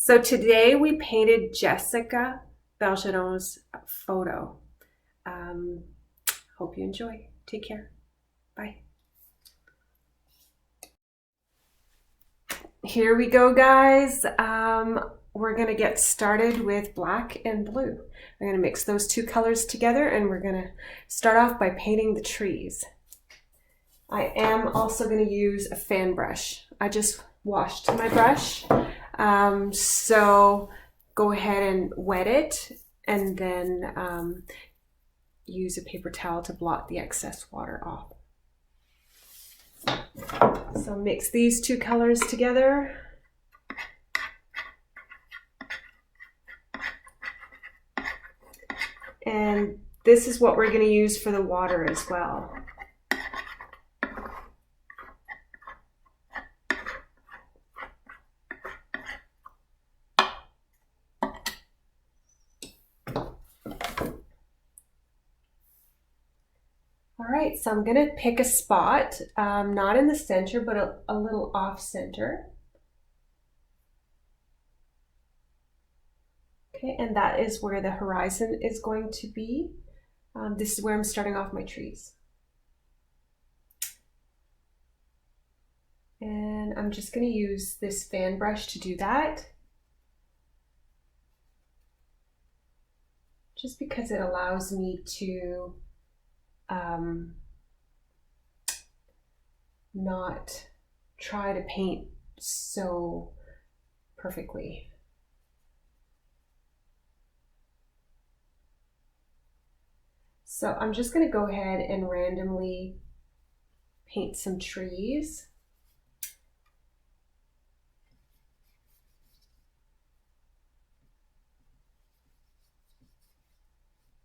So today we painted Jessica Bergeron's photo. Hope you enjoy. Take care. Bye. Here we go, guys. We're going to get started with black and blue. I'm going to mix those two colors together and we're going to start off by painting the trees. I am also going to use a fan brush. I just washed my brush. So go ahead and wet it and then use a paper towel to blot the excess water off. So mix these two colors together. And this is what we're going to use for the water as well. All right, so I'm going to pick a spot, not in the center, but a little off center. Okay, and that is where the horizon is going to be. This is where I'm starting off my trees. And I'm just going to use this fan brush to do that. Just because it allows me to not try to paint so perfectly. So I'm just going to go ahead and randomly paint some trees.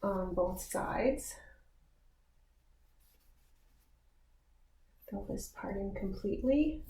On both sides. Fill this part in completely.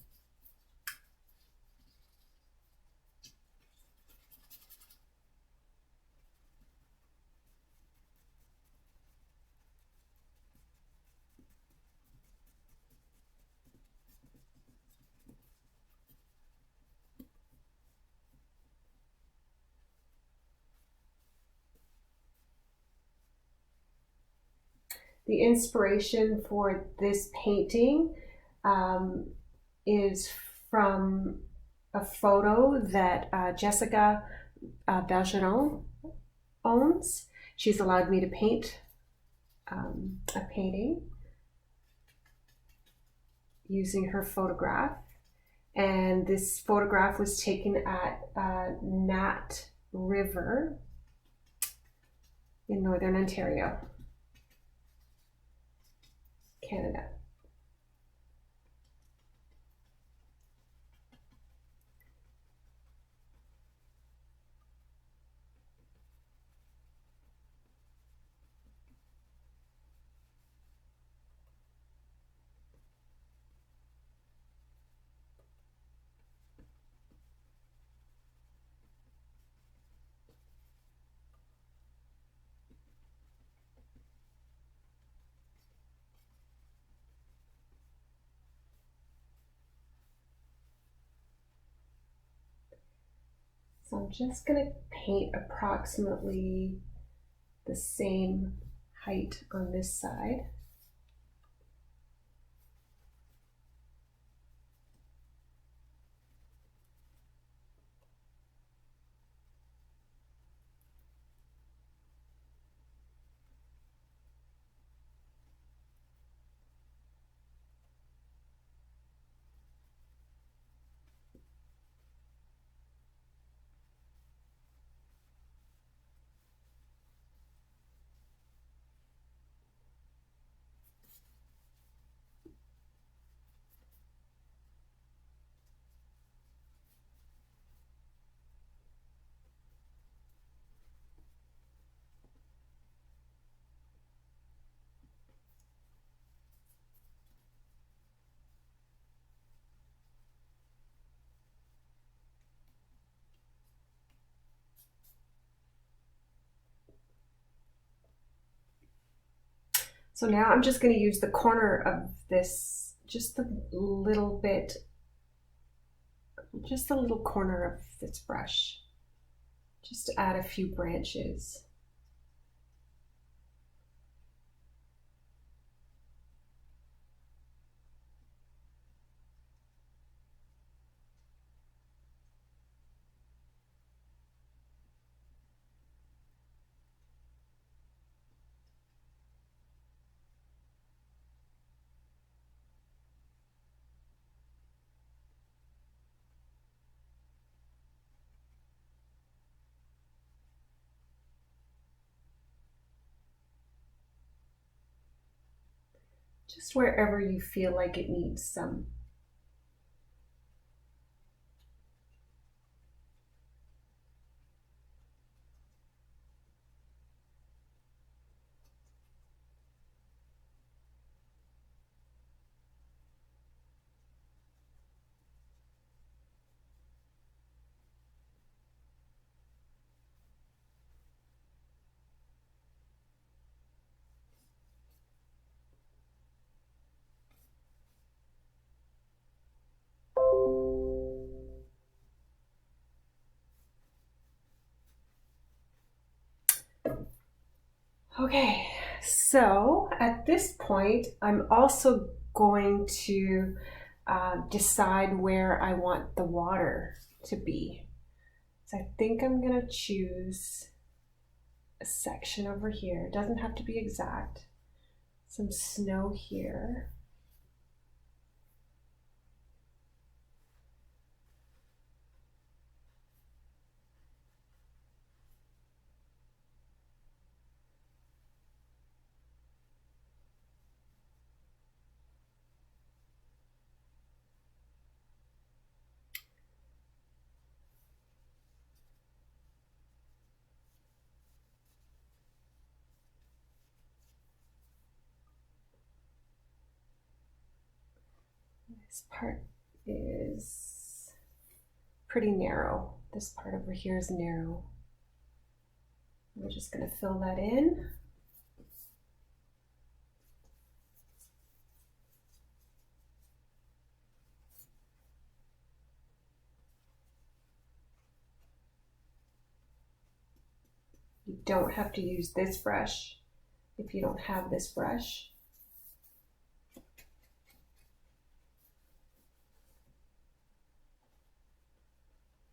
The inspiration for this painting is from a photo that Jessica Bergeron owns. She's allowed me to paint a painting using her photograph. And this photograph was taken at Nat River in Northern Ontario, Canada. So I'm just going to paint approximately the same height on this side. So now I'm just going to use the corner of this, just a little bit just the little corner of this brush, just to add a few branches. Just wherever you feel like it needs some. Okay, so at this point, I'm also going to decide where I want the water to be. So I think I'm gonna choose a section over here. It doesn't have to be exact. Some snow here. This part is pretty narrow. This part over here is narrow. We're just going to fill that in. You don't have to use this brush if you don't have this brush.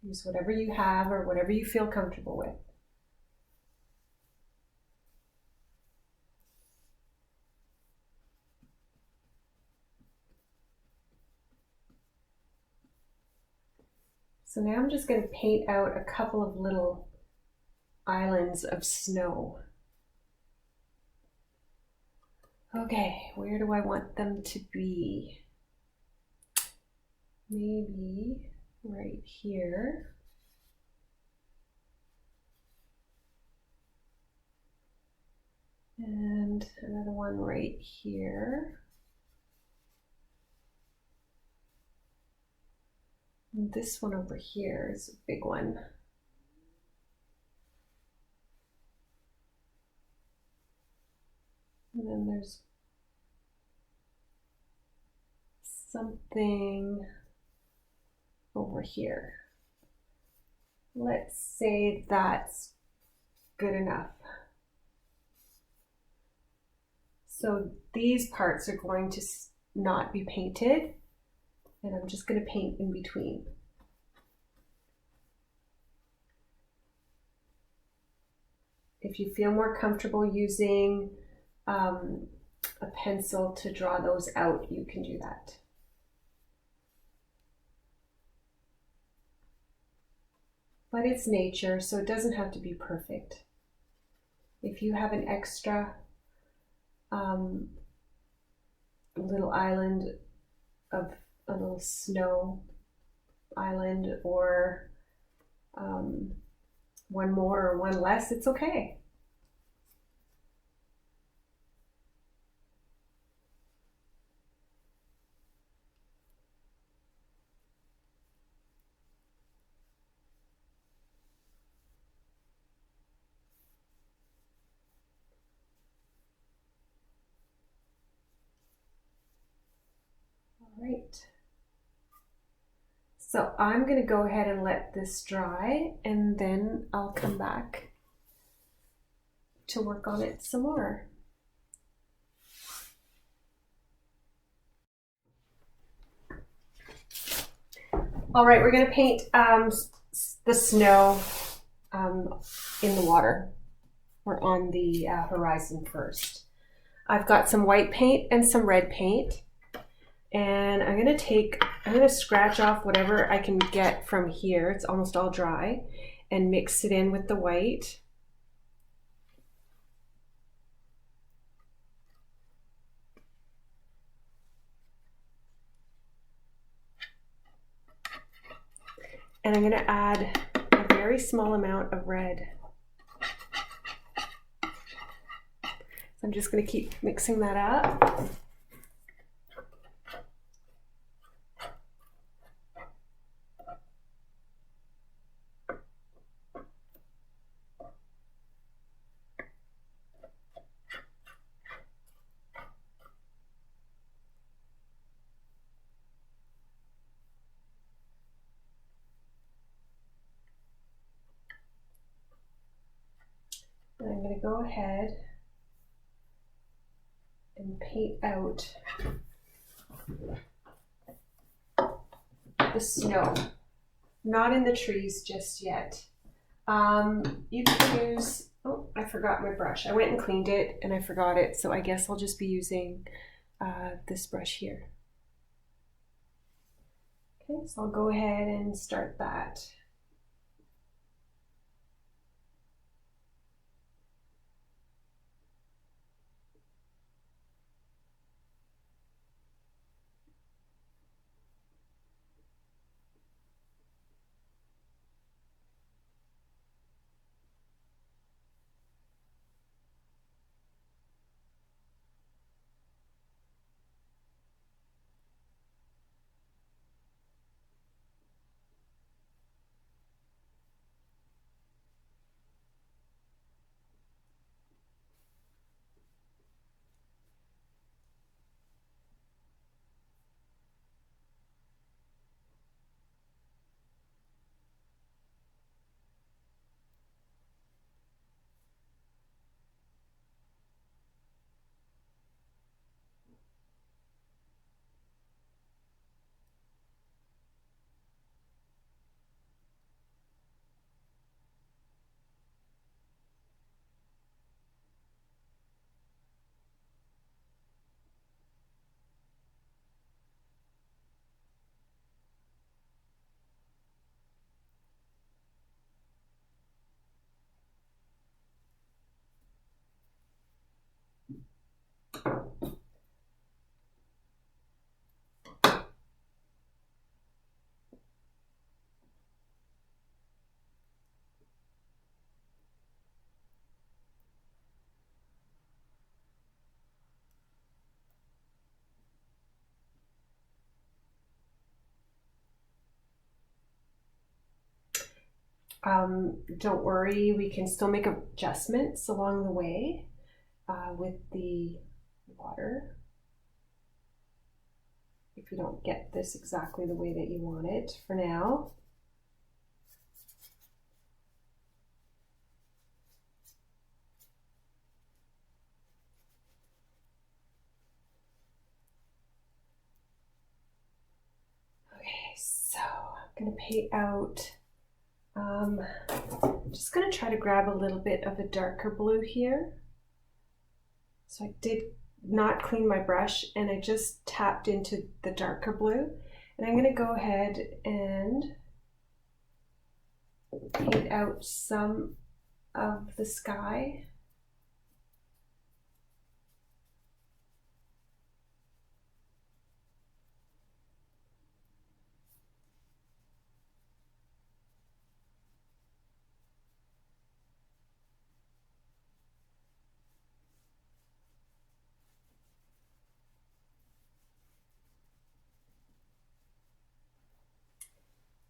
Use whatever you have or whatever you feel comfortable with. So now I'm just going to paint out a couple of little islands of snow. Okay, where do I want them to be? Maybe right here. And another one right here. And this one over here is a big one. And then there's something over here. Let's say that's good enough. So these parts are going to not be painted, and I'm just going to paint in between. If you feel more comfortable using a pencil to draw those out, you can do that. But it's nature, so it doesn't have to be perfect. If you have an extra little island of a little snow island, or one more or one less, it's okay. All right. So I'm going to go ahead and let this dry, and then I'll come back to work on it some more. All right, we're going to paint the snow in the water. We're on the horizon first. I've got some white paint and some red paint, and I'm going to scratch off whatever I can get from here. It's almost all dry, and mix it in with the white. And I'm going to add a very small amount of red. So I'm just going to keep mixing that up. And I'm going to go ahead and paint out the snow. Not in the trees just yet. You can use, oh, I forgot my brush. I went and cleaned it and I forgot it, so I guess I'll just be using this brush here. Okay, so I'll go ahead and start that. Don't worry, we can still make adjustments along the way with the water. If you don't get this exactly the way that you want it for now. Okay, so I'm going to paint out, just going to try to grab a little bit of a darker blue here. So I did not clean my brush and I just tapped into the darker blue, and I'm going to go ahead and paint out some of the sky.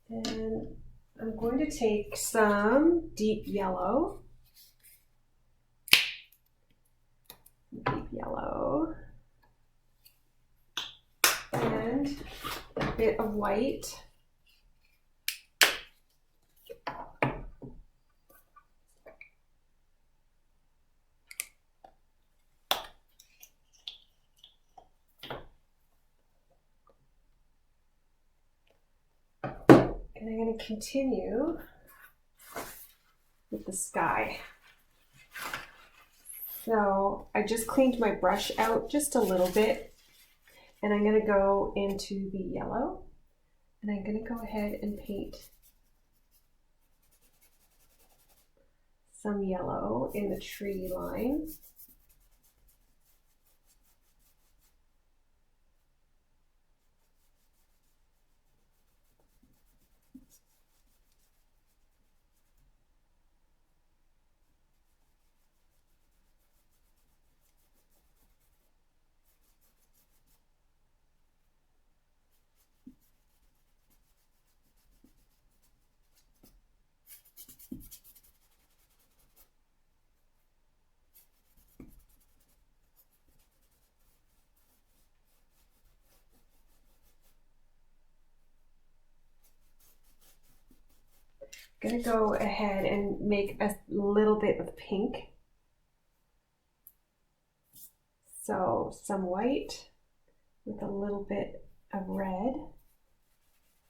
And I'm going to take some deep yellow. And a bit of white. And I'm going to continue with the sky. So I just cleaned my brush out just a little bit, and I'm going to go into the yellow, and I'm going to go ahead and paint some yellow in the tree line. I'm going to go ahead and make a little bit of pink. So some white with a little bit of red,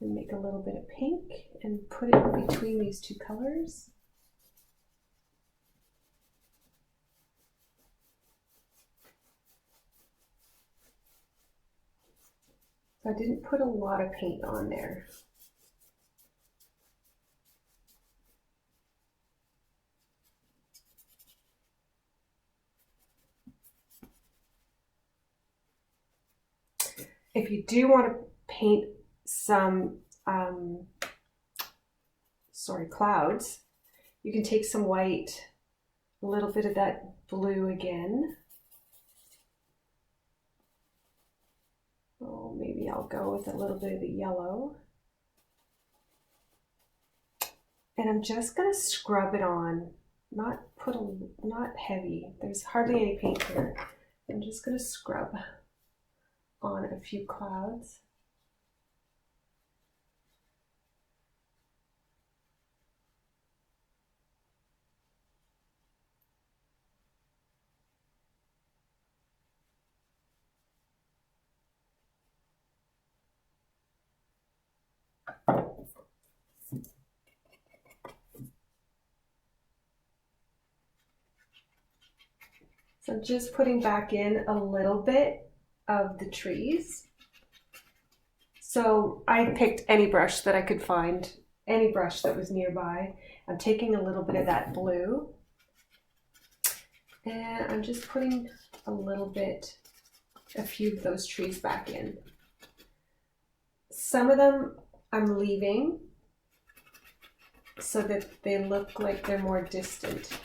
and make a little bit of pink and put it between these two colors. So I didn't put a lot of paint on there. If you do want to paint some clouds, you can take some white, a little bit of that blue again. Oh, maybe I'll go with a little bit of the yellow. And I'm just going to scrub it on, not heavy. There's hardly any paint here. I'm just going to scrub on a few clouds. So I'm just putting back in a little bit of the trees. So I picked any brush that I could find, any brush that was nearby. I'm taking a little bit of that blue, and I'm just putting a few of those trees back in. Some of them I'm leaving so that they look like they're more distant.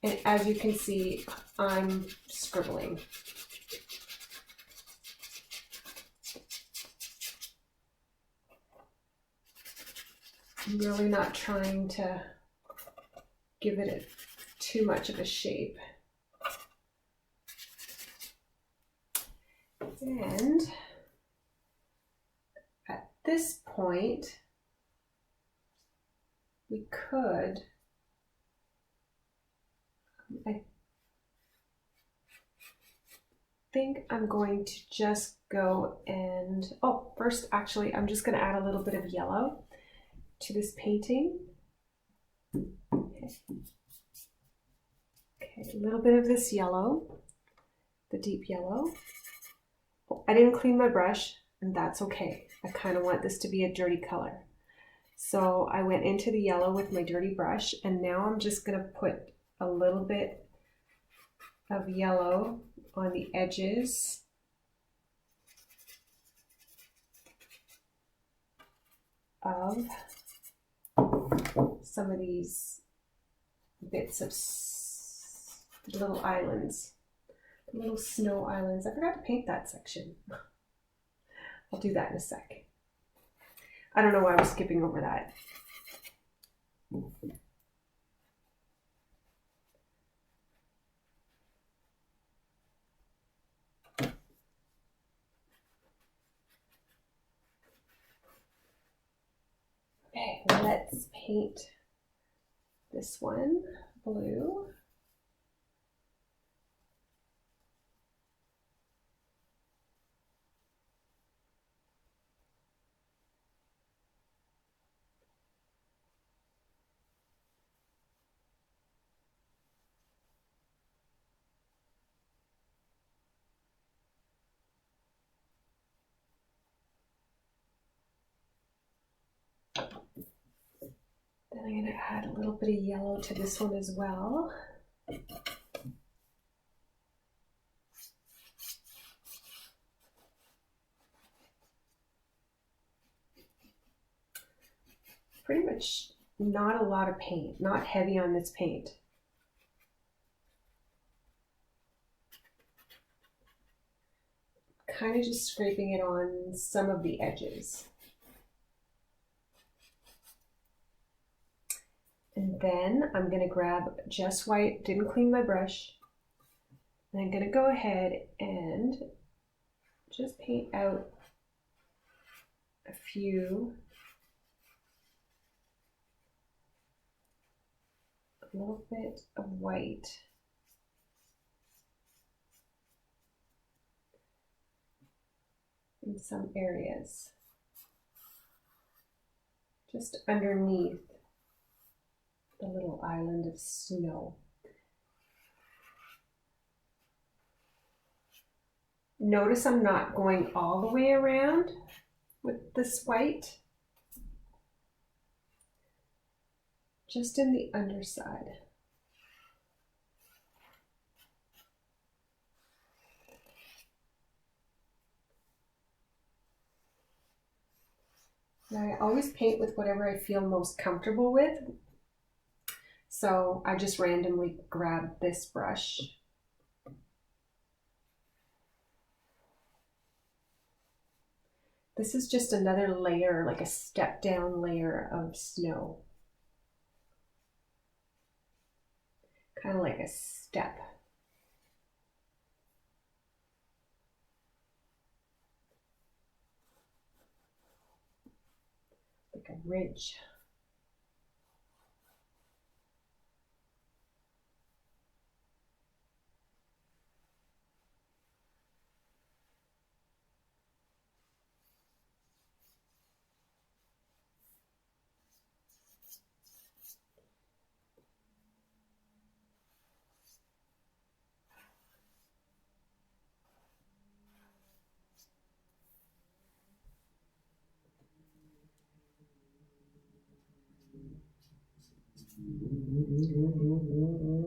And as you can see, I'm scribbling. I'm really not trying to give it too much of a shape. And at this point, we could, I think I'm going to just go and, oh, first actually, I'm just going to add a little bit of yellow to this painting. Okay, a little bit of this yellow, the deep yellow. I didn't clean my brush, and that's okay. I kind of want this to be a dirty color. So I went into the yellow with my dirty brush, and now I'm just going to put a little bit of yellow on the edges of some of these bits of little islands, little snow islands. I forgot to paint that section. I'll do that in a sec. I don't know why I was skipping over that. Okay, let's paint this one blue. I'm going to add a little bit of yellow to this one as well. Pretty much not a lot of paint, not heavy on this paint. Kind of just scraping it on some of the edges. And then I'm going to grab just white, didn't clean my brush. And I'm going to go ahead and just paint out a little bit of white. In some areas. Just underneath the little island of snow. Notice I'm not going all the way around with this white, just in the underside. Now I always paint with whatever I feel most comfortable with. So I just randomly grab this brush. This is just another layer, like a step down layer of snow. Kind of like a step. Like a ridge.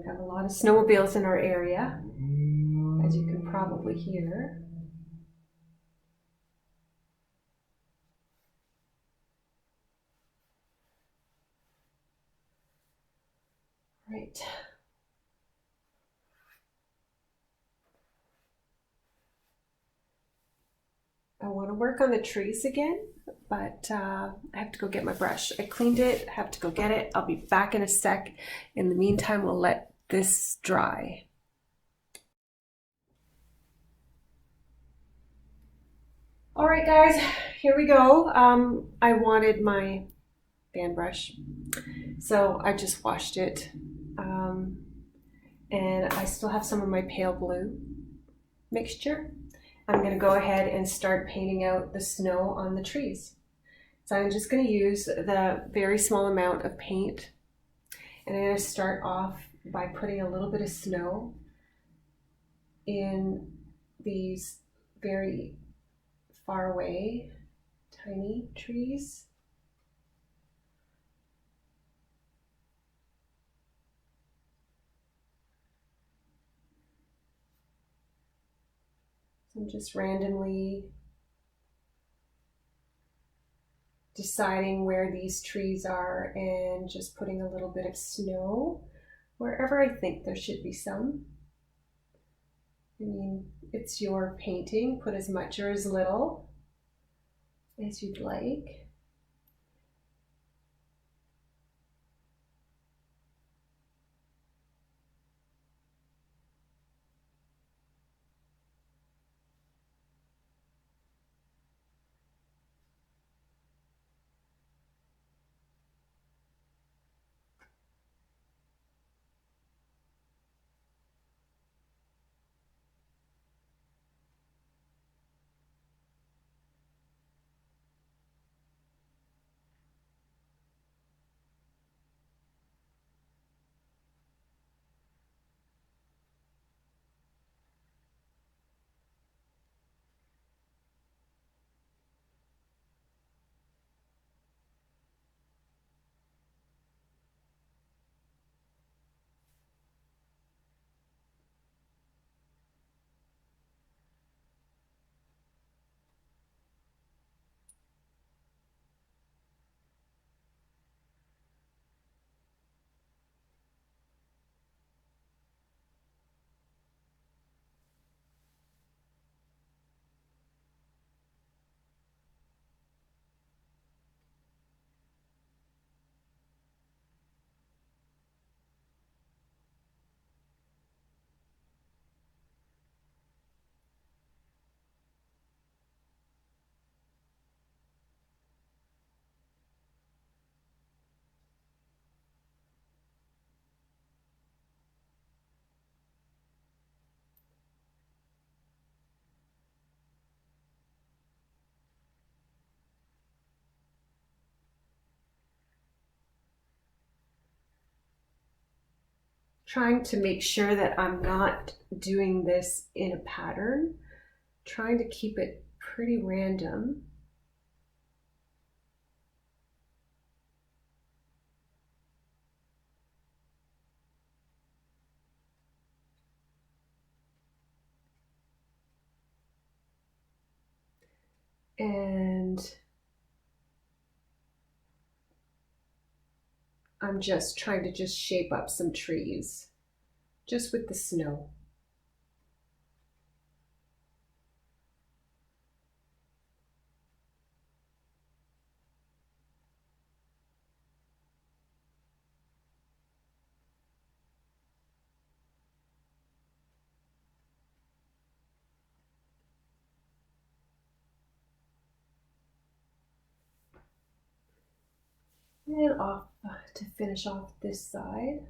Have a lot of snowmobiles in our area, as you can probably hear. Right. I want to work on the trees again, but I have to go get my brush. I cleaned it, have to go get it. I'll be back in a sec. In the meantime, we'll let this dry. All right, guys, here we go. I wanted my fan brush, so I just washed it. And I still have some of my pale blue mixture. I'm going to go ahead and start painting out the snow on the trees. So I'm just going to use the very small amount of paint, and I'm going to start off by putting a little bit of snow in these very far away tiny trees. I'm just randomly deciding where these trees are and just putting a little bit of snow wherever I think there should be some. I mean, it's your painting. Put as much or as little as you'd like. trying to make sure that I'm not doing this in a pattern, trying to keep it pretty random. And I'm just trying to just shape up some trees just with the snow. And off to finish off this side.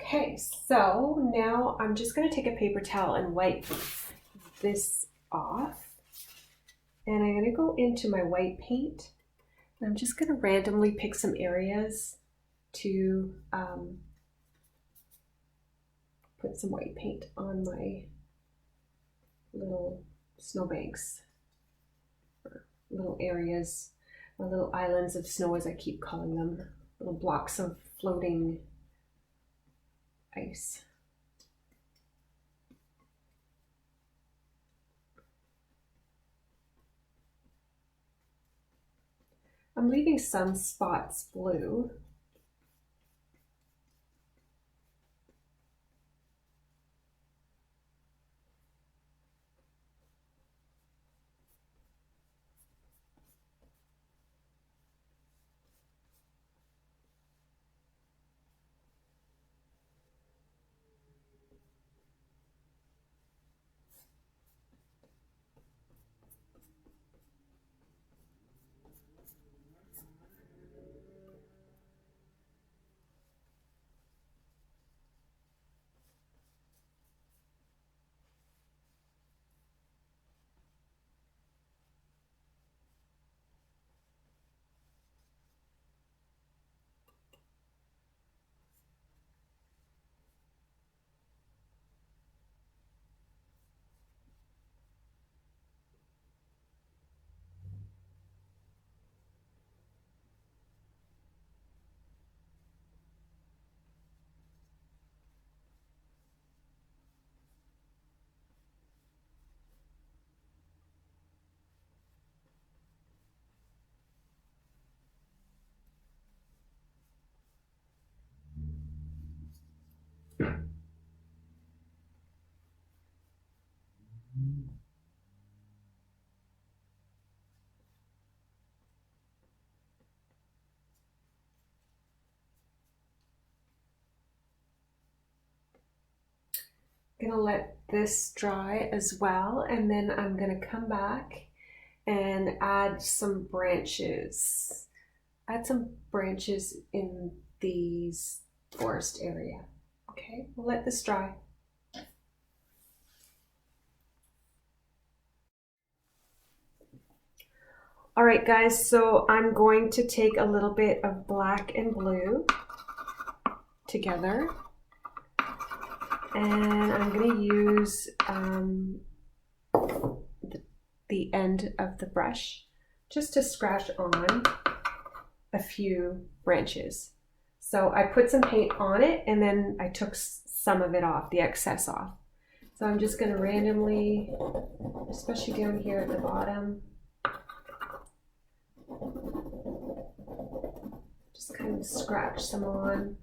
Okay, so now I'm just going to take a paper towel and wipe this off. And I'm going to go into my white paint. I'm just going to randomly pick some areas to put some white paint on my little snowbanks, or little areas, or little islands of snow as I keep calling them, little blocks of floating ice. I'm leaving some spots blue. Gonna let this dry as well, and then I'm gonna come back and add some branches. Add some branches in these forest area. Okay, we'll let this dry. All right, guys, so I'm going to take a little bit of black and blue together, And I'm going to use the end of the brush just to scratch on a few branches. So I put some paint on it and then I took some of it off, the excess off. So I'm just going to randomly, especially down here at the bottom, just kind of scratch some on.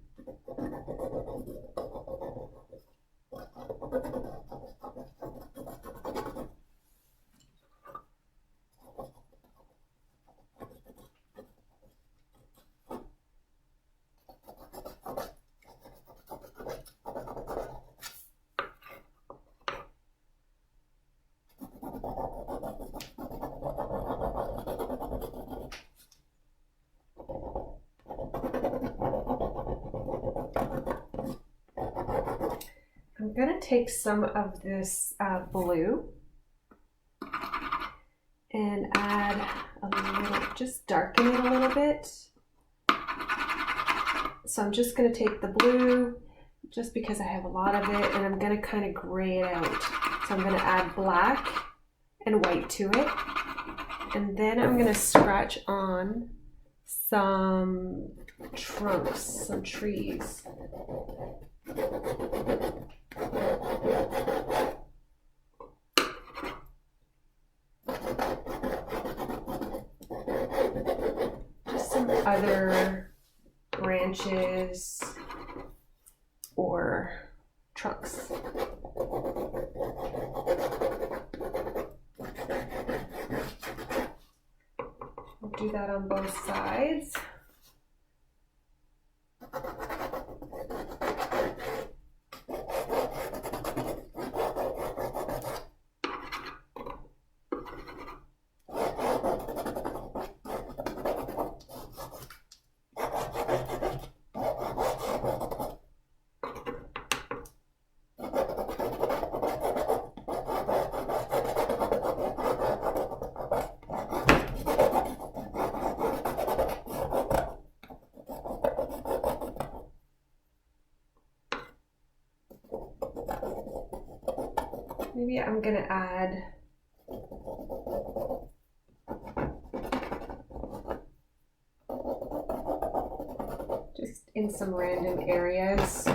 I'm going to take some of this blue and add a little, just darken it a little bit. So I'm just going to take the blue, just because I have a lot of it, and I'm going to kind of gray it out. So I'm going to add black and white to it. And then I'm going to scratch on some trunks, some trees. Just some other branches or trunks. We'll do that on both sides. Maybe I'm going to add just in some random areas.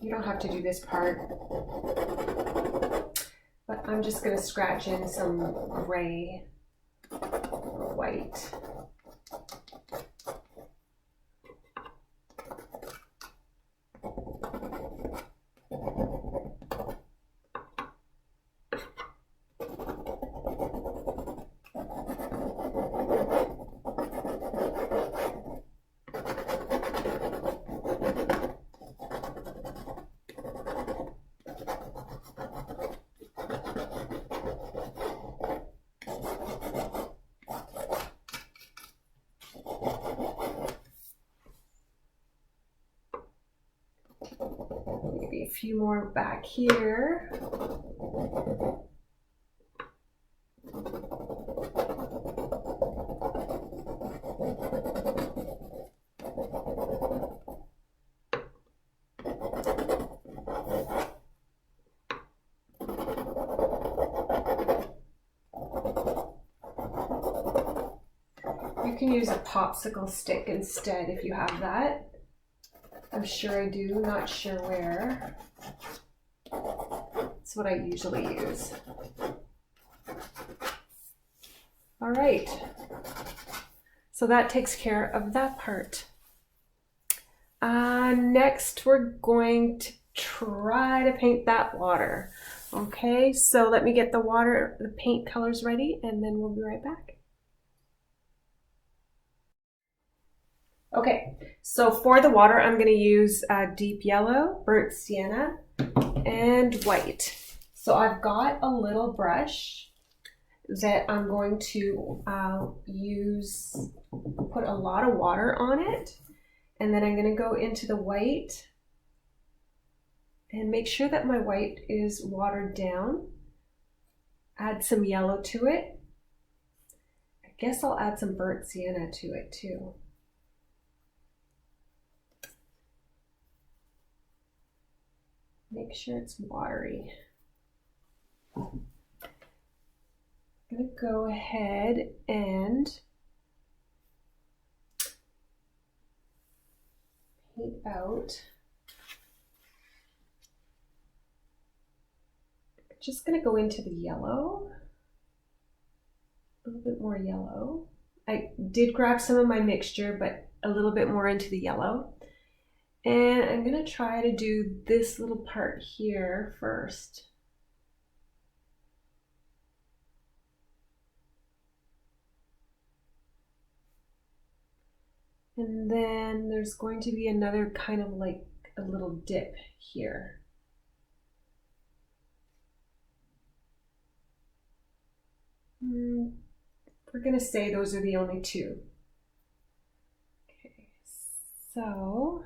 You don't have to do this part, but I'm just going to scratch in some gray or white. Maybe a few more back here. You can use a popsicle stick instead if you have that. I'm sure I do, not sure where. That's what I usually use. All right, so that takes care of that part. Next, we're going to try to paint that water. Okay, so let me get the paint colors ready, and then we'll be right back. Okay, so for the water, I'm going to use deep yellow, burnt sienna, and white. So I've got a little brush that I'm going to put a lot of water on it, and then I'm going to go into the white and make sure that my white is watered down. Add some yellow to it. I guess I'll add some burnt sienna to it too. make sure it's watery. I'm gonna go ahead and paint out. Just gonna go into the yellow, a little bit more yellow. I did grab some of my mixture, but a little bit more into the yellow. And I'm gonna try to do this little part here first. And then there's going to be another kind of like a little dip here. We're gonna say those are the only two. Okay, so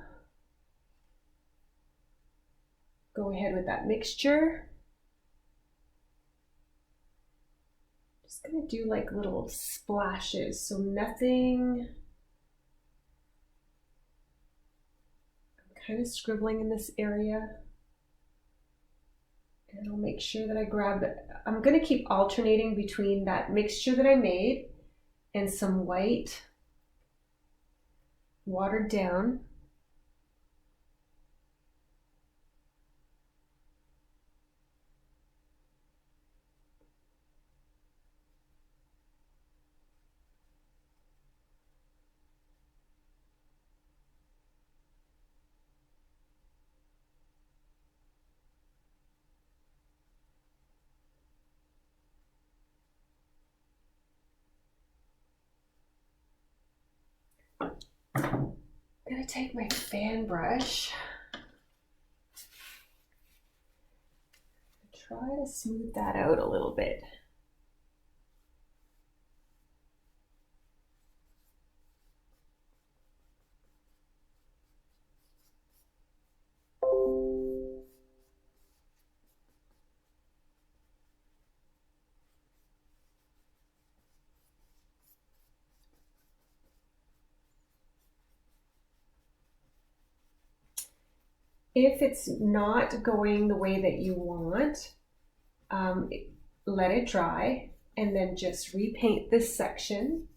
go ahead with that mixture. Just gonna do like little splashes, so nothing. I'm kind of scribbling in this area. And I'll make sure that I grab it. I'm gonna keep alternating between that mixture that I made and some white, watered down. I'm gonna take my fan brush, try to smooth that out a little bit. If it's not going the way that you want, let it dry and then just repaint this section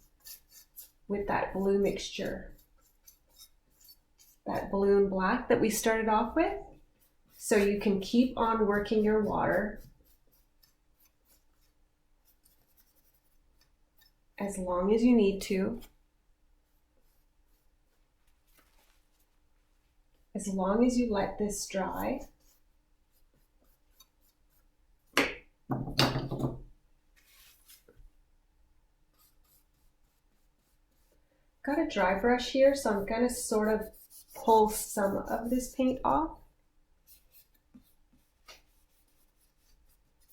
with that blue mixture, that blue and black that we started off with. So you can keep on working your water as long as you need to. As long as you let this dry. Got a dry brush here, so I'm going to sort of pull some of this paint off.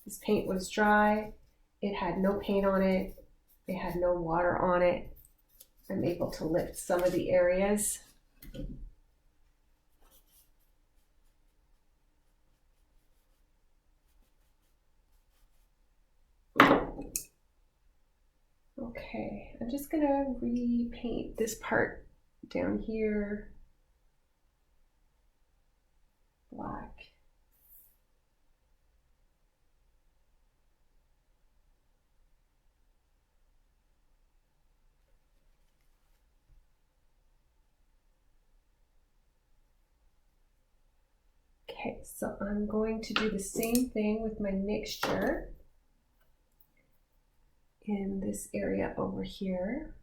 This paint was dry. It had no paint on it. It had no water on it. I'm able to lift some of the areas. Okay, I'm just gonna repaint this part down here black. Okay, so I'm going to do the same thing with my mixture in this area over here.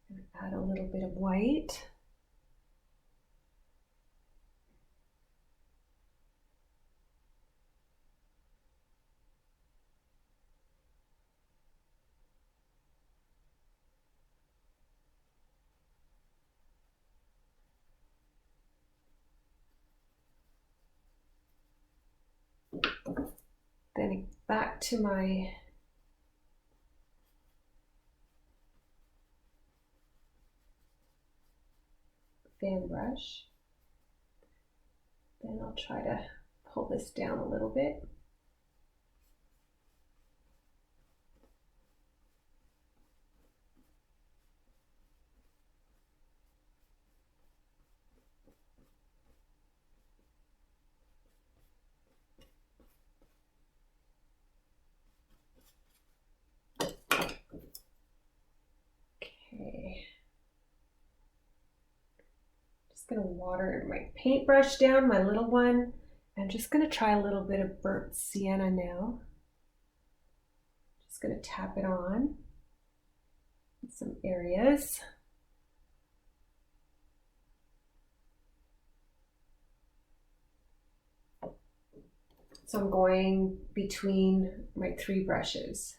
And add a little bit of white. Then back to my fan brush. Then I'll try to pull this down a little bit. going to water my paintbrush down, my little one. I'm just going to try a little bit of burnt sienna now. Just going to tap it on in some areas. So I'm going between my 3 brushes.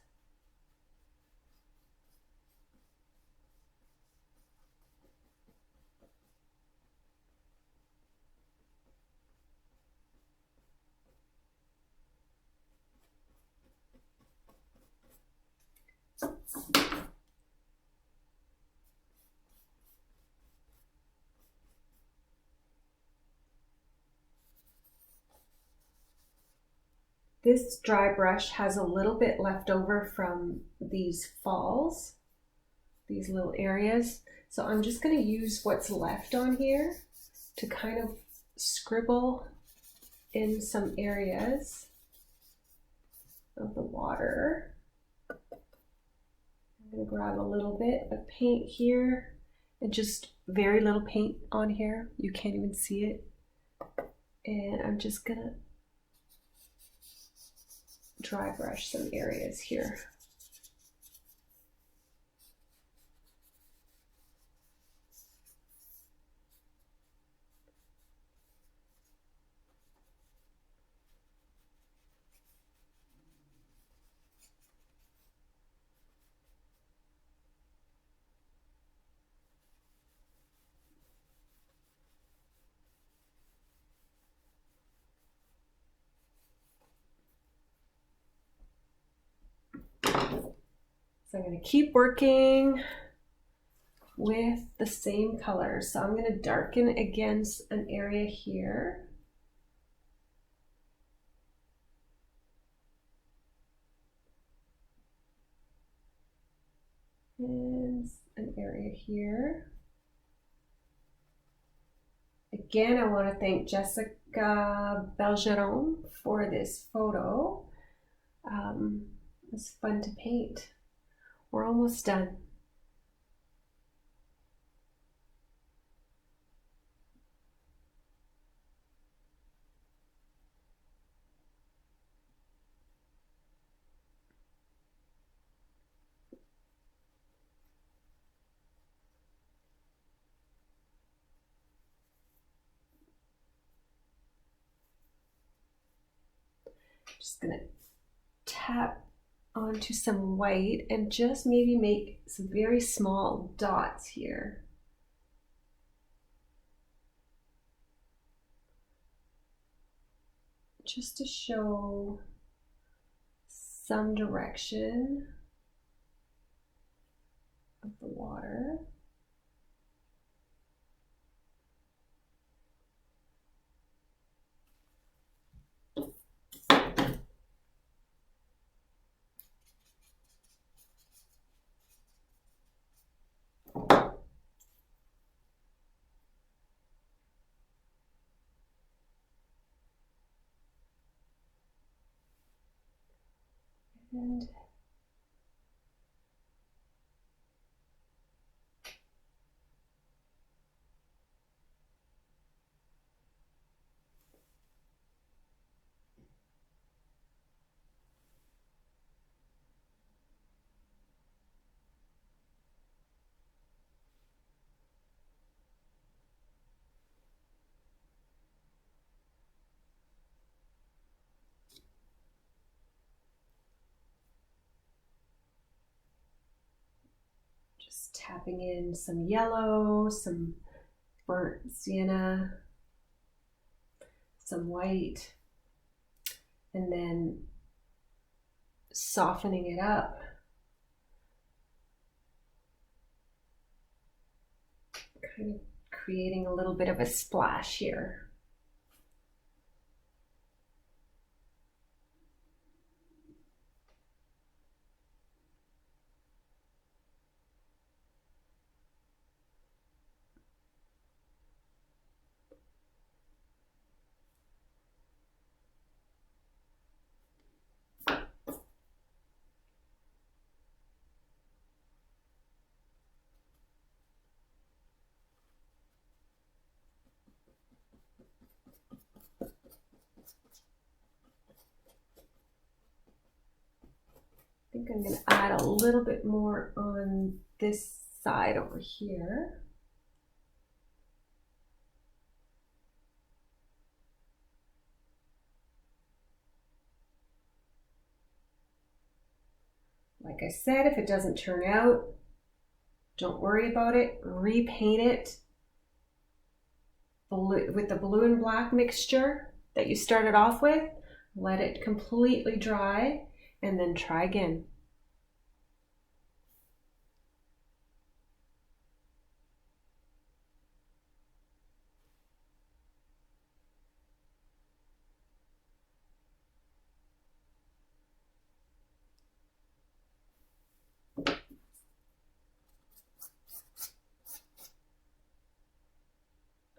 This dry brush has a little bit left over from these falls, these little areas. So I'm just going to use what's left on here to kind of scribble in some areas of the water. I'm going to grab a little bit of paint here and just very little paint on here. You can't even see it. And I'm just going to dry brush some areas here. So I'm going to keep working with the same color. So I'm going to darken against an area here. And an area here. Again, I want to thank Jessica Bergeron for this photo. It's fun to paint. We're almost done. Just gonna tap onto some white and just maybe make some very small dots here. Just to show some direction of the water. And just tapping in some yellow, some burnt sienna, some white, and then softening it up. Kind of creating a little bit of a splash here. think I'm going to add a little bit more on this side over here. Like I said, if it doesn't turn out, don't worry about it. Repaint it with the blue and black mixture that you started off with. Let it completely dry and then try again.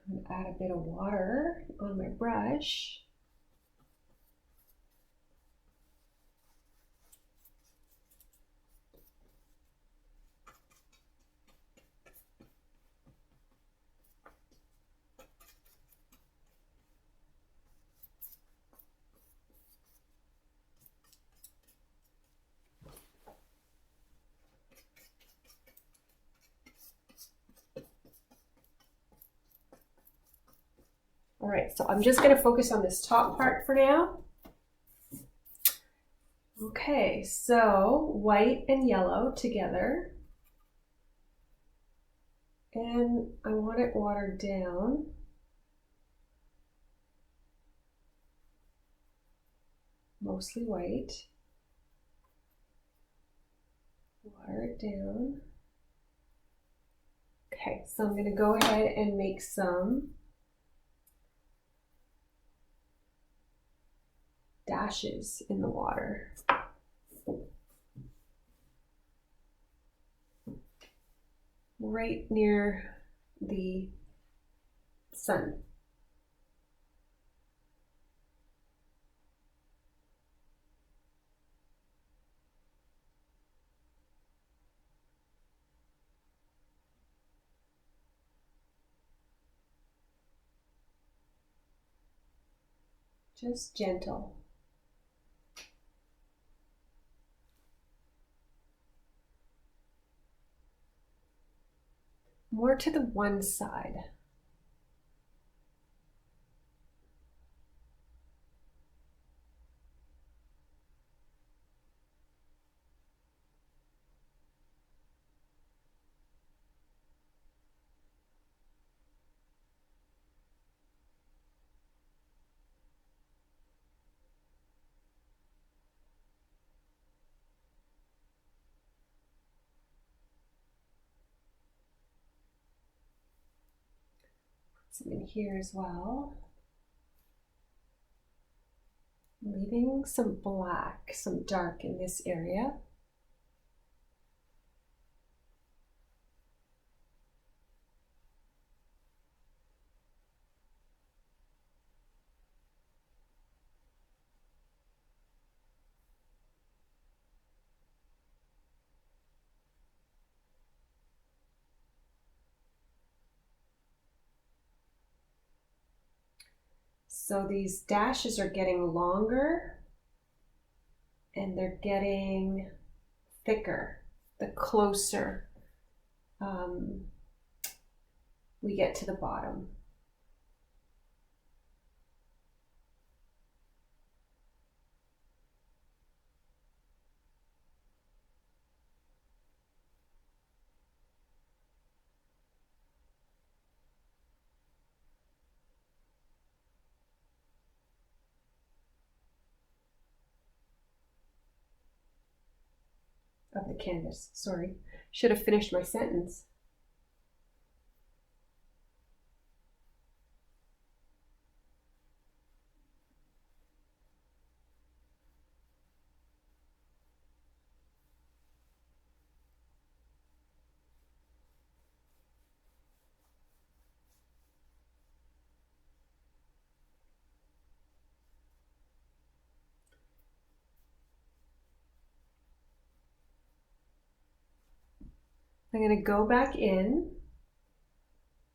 I'm going to add a bit of water on my brush. All right, so I'm just going to focus on this top part for now. Okay, so white and yellow together. And I want it watered down. Mostly white. Water it down. Okay, so I'm going to go ahead and make some dashes in the water. Right near the sun. Just gentle. More to the one side. Some in here as well. Leaving some black, some dark in this area. So these dashes are getting longer and they're getting thicker the closer we get to the bottom. Of the canvas, sorry. Should have finished my sentence. I'm going to go back in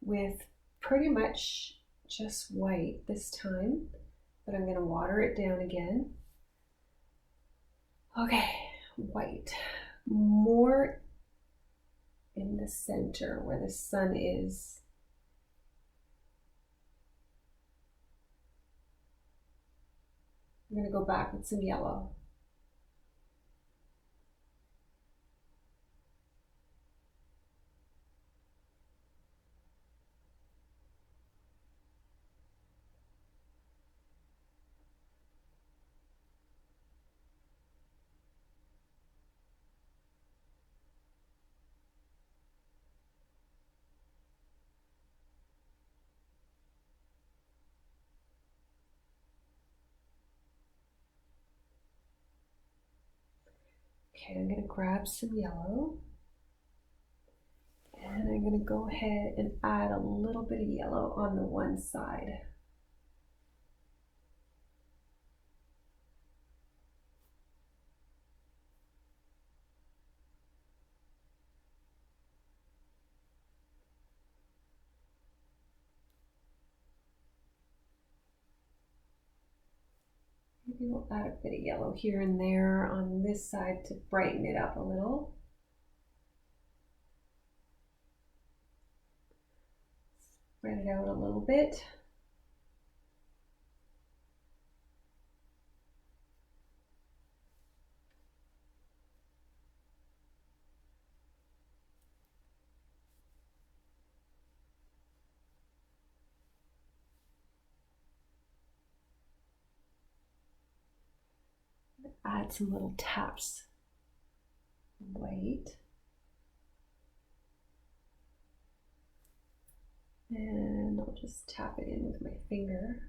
with pretty much just white this time, but I'm going to water it down again. Okay, white, more in the center where the sun is. I'm going to go back with some yellow. Okay, I'm going to grab some yellow, and I'm going to go ahead and add a little bit of yellow on the one side. Maybe we'll add a bit of yellow here and there on this side to brighten it up a little. Spread it out a little bit. Add some little taps of white. And I'll just tap it in with my finger.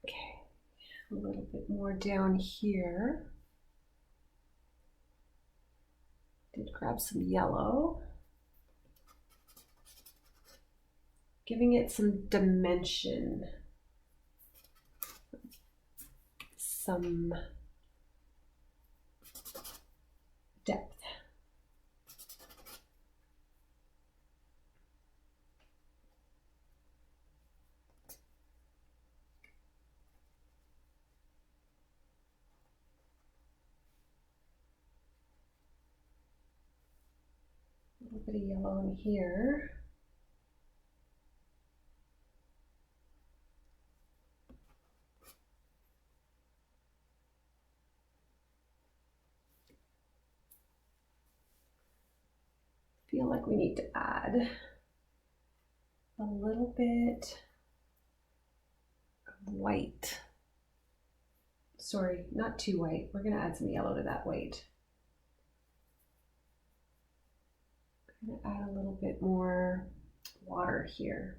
Okay, a little bit more down here. Did grab some yellow, giving it some dimension, some depth. A little bit of yellow in here. Feel like we need to add a little bit of white. Sorry, not too white. We're going to add some yellow to that white. I'm going to add a little bit more water here.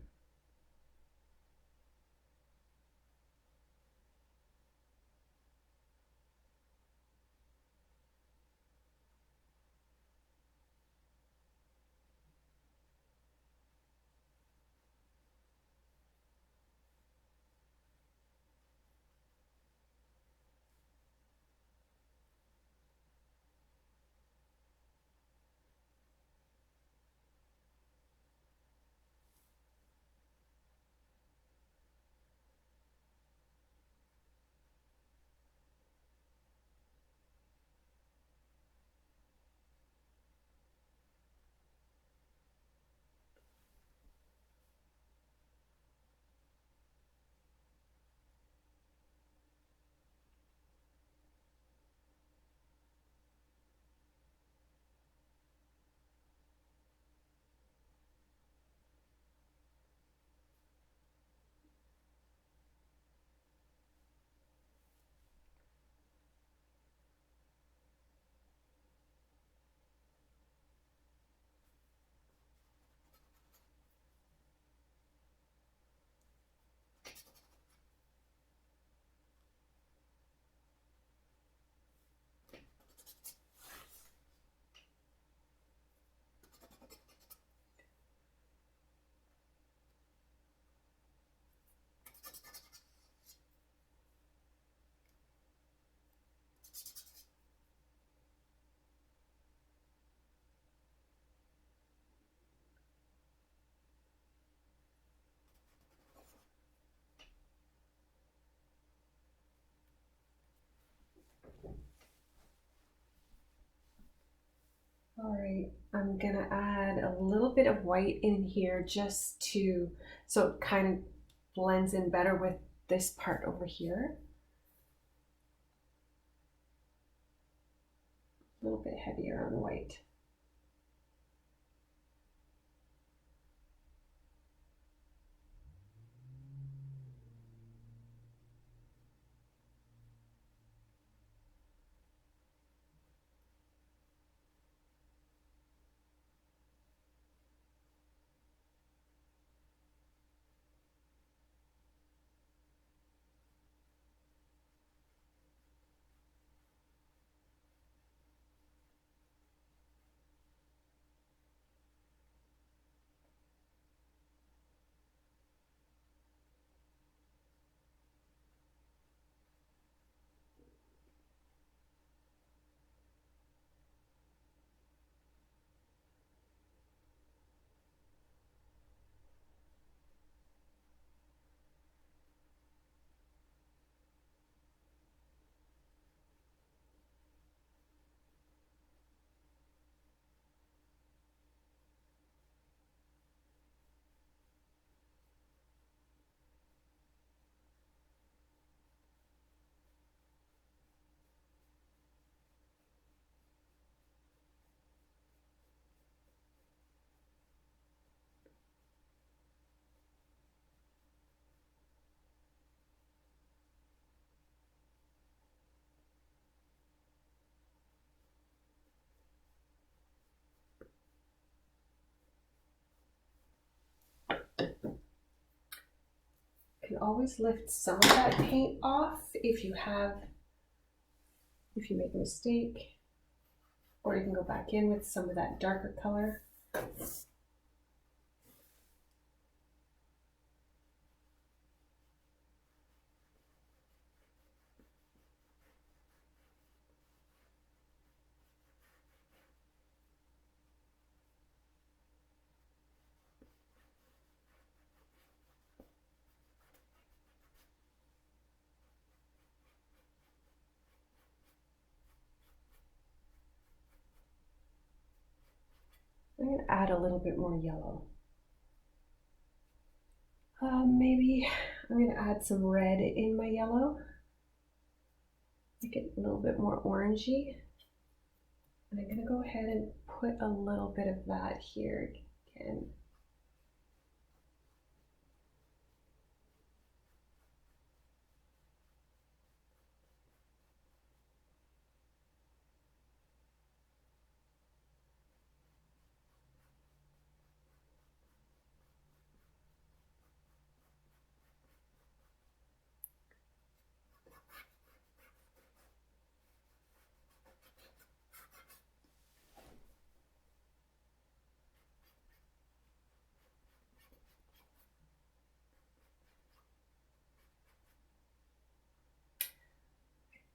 All right, I'm gonna add a little bit of white in here just so it kind of blends in better with this part over here. A little bit heavier on the white. You can always lift some of that paint off if you make a mistake, or you can go back in with some of that darker color. I'm going to add a little bit more yellow. Maybe I'm going to add some red in my yellow. Make it a little bit more orangey. And I'm going to go ahead and put a little bit of that here again.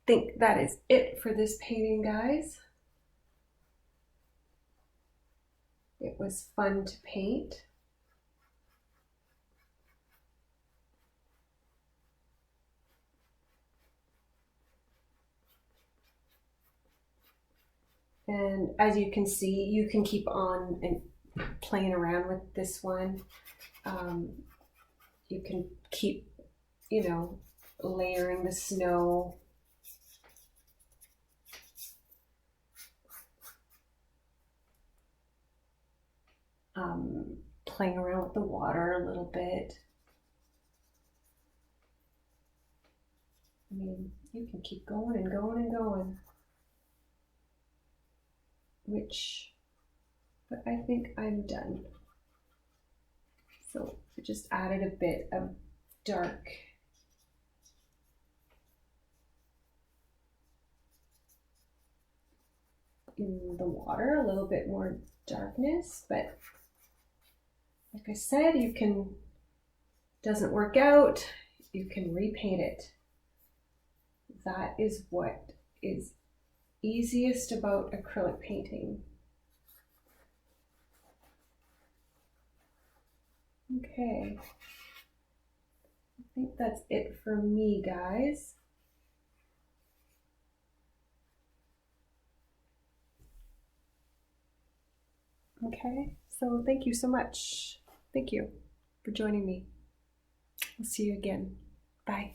Think that is it for this painting, guys. It was fun to paint. And as you can see, you can keep on and playing around with this one. You can keep, layering the snow. Playing around with the water a little bit. I mean, you can keep going and going and going. But I think I'm done. So I just added a bit of dark in the water, a little bit more darkness, but like I said, doesn't work out, you can repaint it. That is what is easiest about acrylic painting. Okay, I think that's it for me, guys. Okay, so thank you so much. Thank you for joining me. I'll see you again. Bye.